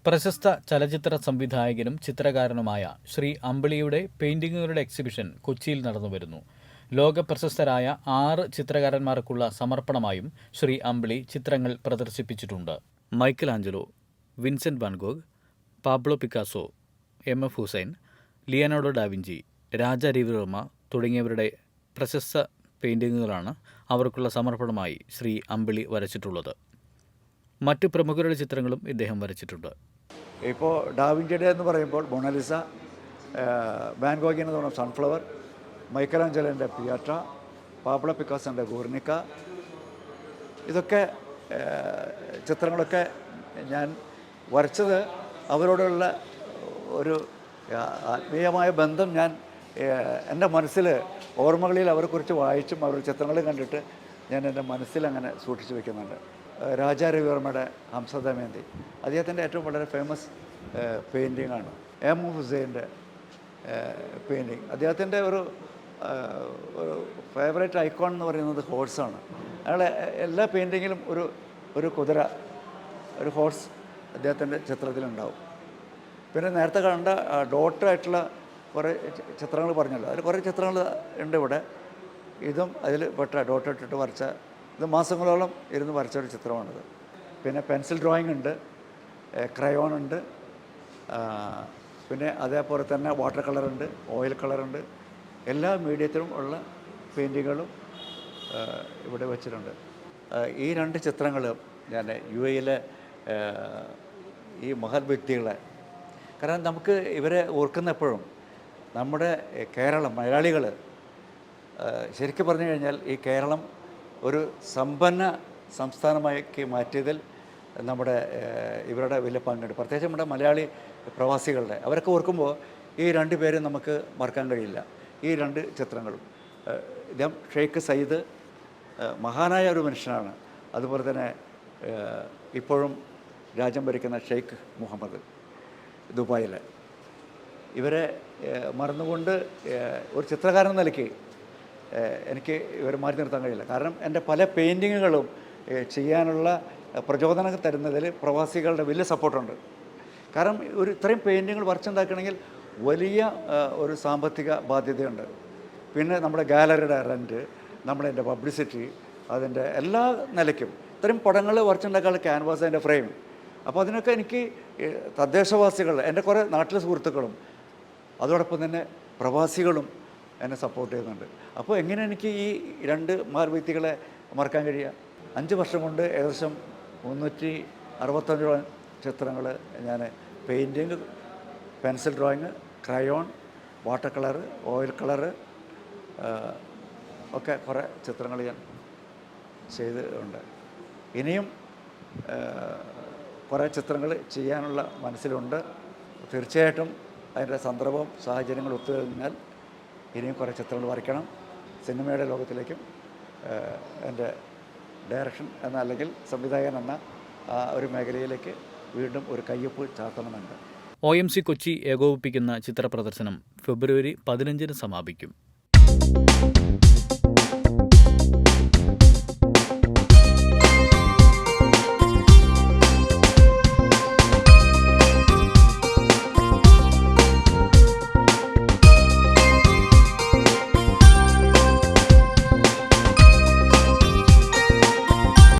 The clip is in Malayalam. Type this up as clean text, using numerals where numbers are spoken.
പ്രശസ്ത ചലച്ചിത്ര സംവിധായകനും ചിത്രകാരനുമായ ശ്രീ അമ്പിളിയുടെ പെയിന്റിങ്ങുകളുടെ എക്സിബിഷൻ കൊച്ചിയിൽ നടന്നുവരുന്നു. ലോകപ്രശസ്തരായ 6 ചിത്രകാരന്മാർക്കുള്ള സമർപ്പണമായും ശ്രീ അമ്പിളി ചിത്രങ്ങൾ പ്രദർശിപ്പിച്ചിട്ടുണ്ട്. Michelangelo, Vincent van Gogh, Pablo Picasso, M F. Hussain, Leonardo da Vinci, Raja Ravi Varma തുടങ്ങിയവരുടെ പ്രശസ്ത പെയിന്റിങ്ങുകളാണ് അവർക്കുള്ള സമർപ്പണമായി ശ്രീ അമ്പിളി വരച്ചിട്ടുള്ളത്. മറ്റ് പ്രമുഖരുടെ ചിത്രങ്ങളും ഇദ്ദേഹം വരച്ചിട്ടുണ്ട്. ഇപ്പോൾ ഡാവിഞ്ചിയുടെ എന്ന് പറയുമ്പോൾ മൊണാലിസ, വാൻ ഗോഗിൻ്റെ തോന്നുന്ന സൺഫ്ലവർ, മൈക്കലാഞ്ചലോൻ്റെ പിയാട്ര, പാബ്ലോ പിക്കാസോൻ്റെ ഗുർണിക്ക, ഇതൊക്കെ ചിത്രങ്ങളൊക്കെ ഞാൻ വരച്ചത് അവരോടുള്ള ഒരു ആത്മീയമായ ബന്ധം ഞാൻ എൻ്റെ മനസ്സിൽ ഓർമ്മകളിൽ അവരെക്കുറിച്ച് വായിച്ചും അവരുടെ ചിത്രങ്ങളും കണ്ടിട്ട് ഞാൻ എൻ്റെ മനസ്സിൽ അങ്ങനെ സൂക്ഷിച്ചു വയ്ക്കുന്നുണ്ട്. രാജ രവിവർമ്മയുടെ ഹംസദമയന്തി അദ്ദേഹത്തിൻ്റെ ഏറ്റവും വളരെ ഫേമസ് പെയിൻറ്റിങ്ങാണ്. എം.എഫ്. ഹുസൈൻ്റെ പെയിൻറ്റിങ് അദ്ദേഹത്തിൻ്റെ ഒരു ഫേവറേറ്റ് ഐക്കോൺ എന്ന് പറയുന്നത് ഹോഴ്സാണ്. അയാളെ എല്ലാ പെയിൻറ്റിങ്ങിലും ഒരു കുതിര, ഒരു ഹോഴ്സ് അദ്ദേഹത്തിൻ്റെ ചിത്രത്തിലുണ്ടാവും. പിന്നെ നേരത്തെ കണ്ട ഡോട്ടായിട്ടുള്ള കുറേ ചിത്രങ്ങൾ പറഞ്ഞല്ലോ, അതിൽ കുറേ ചിത്രങ്ങൾ ഉണ്ട് ഇവിടെ. ഇതും അതിൽ പെട്ട ഡോട്ടിട്ടിട്ട് വരച്ച, ഇത് മാസങ്ങളോളം ഇരുന്ന് വരച്ച ഒരു ചിത്രമാണിത്. പിന്നെ പെൻസിൽ ഡ്രോയിങ് ഉണ്ട്, ക്രയോൺ ഉണ്ട്, പിന്നെ അതേപോലെ തന്നെ വാട്ടർ കളറുണ്ട്, ഓയിൽ കളറുണ്ട്. എല്ലാ മീഡിയത്തിലും ഉള്ള പെയിൻറ്റിങ്ങുകളും ഇവിടെ വെച്ചിട്ടുണ്ട്. ഈ 2 ചിത്രങ്ങളും ഞാൻ യു.എയിലെ ഈ മഹത് വ്യക്തികളെ, കാരണം നമുക്ക് ഇവരെ ഓർക്കുന്നപ്പോഴും നമ്മുടെ കേരളം, മലയാളികൾ ശരിക്കും പറഞ്ഞു കഴിഞ്ഞാൽ ഈ കേരളം ഒരു സമ്പന്ന സംസ്ഥാനമാക്കി മാറ്റിയതിൽ നമ്മുടെ ഇവരുടെ വലിയ പങ്കുണ്ട്. പ്രത്യേകിച്ച് നമ്മുടെ മലയാളി പ്രവാസികളുടെ, അവരൊക്കെ ഓർക്കുമ്പോൾ ഈ 2 പേരും നമുക്ക് മറക്കാൻ കഴിയില്ല. ഈ 2 ചിത്രങ്ങളും ഇദ്ദേഹം ഷെയ്ഖ് സയ്യിദ് മഹാനായ ഒരു മനുഷ്യനാണ്. അതുപോലെ തന്നെ ഇപ്പോഴും രാജ്യം ഭരിക്കുന്ന ഷെയ്ഖ് മുഹമ്മദ് ദുബായിൽ. ഇവരെ മറന്നുകൊണ്ട് ഒരു ചിത്രകാരൻ എന്ന നിലയ്ക്ക് എനിക്ക് ഇവരെ മാറ്റി നിർത്താൻ കഴിയില്ല. കാരണം എൻ്റെ പല പെയിൻറ്റിങ്ങുകളും ചെയ്യാനുള്ള പ്രചോദനം തരുന്നതിൽ പ്രവാസികളുടെ വലിയ സപ്പോർട്ടുണ്ട്. കാരണം ഇത്രയും പെയിൻറ്റിങ്ങുകൾ വരച്ചുണ്ടാക്കണമെങ്കിൽ വലിയ ഒരു സാമ്പത്തിക ബാധ്യതയുണ്ട്. പിന്നെ നമ്മുടെ ഗാലറിയുടെ റെൻറ്റ്, എൻ്റെ പബ്ലിസിറ്റി, അതിൻ്റെ എല്ലാ നിലയ്ക്കും ഇത്രയും പടങ്ങൾ വരച്ചുണ്ടാക്കാനുള്ള ക്യാൻവാസ്, അതിൻ്റെ ഫ്രെയിം. അപ്പോൾ അതിനൊക്കെ എനിക്ക് തദ്ദേശവാസികൾ, എൻ്റെ കുറേ നാട്ടിലെ സുഹൃത്തുക്കളും അതോടൊപ്പം തന്നെ പ്രവാസികളും എന്നെ സപ്പോർട്ട് ചെയ്യുന്നുണ്ട്. അപ്പോൾ എങ്ങനെ എനിക്ക് ഈ 2 മഹത് മറക്കാൻ കഴിയുക? 5 വർഷം കൊണ്ട് ഏകദേശം 365 ചിത്രങ്ങൾ ഞാൻ painting, pencil drawing, crayon, water colour, oil colour ഒക്കെ കുറേ ചിത്രങ്ങൾ ഞാൻ ചെയ്തിട്ടുണ്ട്. ഇനിയും കുറേ ചിത്രങ്ങൾ ചെയ്യാനുള്ള മനസ്സിലുണ്ട്. തീർച്ചയായിട്ടും അതിൻ്റെ സന്ദർഭവും സാഹചര്യങ്ങളും ഒത്തുകഴിഞ്ഞാൽ ഇനിയും കുറേ ചിത്രങ്ങൾ വരയ്ക്കണം. സിനിമയുടെ ലോകത്തിലേക്കും എൻ്റെ ഡയറക്ഷൻ എന്ന, അല്ലെങ്കിൽ സംവിധായകൻ എന്ന ഒരു മേഖലയിലേക്ക് വീണ്ടും ഒരു കയ്യൊപ്പ് ചാർത്തണമെന്നുണ്ട്. OMC കൊച്ചി ഏകോപിപ്പിക്കുന്ന ചിത്രപ്രദർശനം ഫെബ്രുവരി 15 സമാപിക്കും.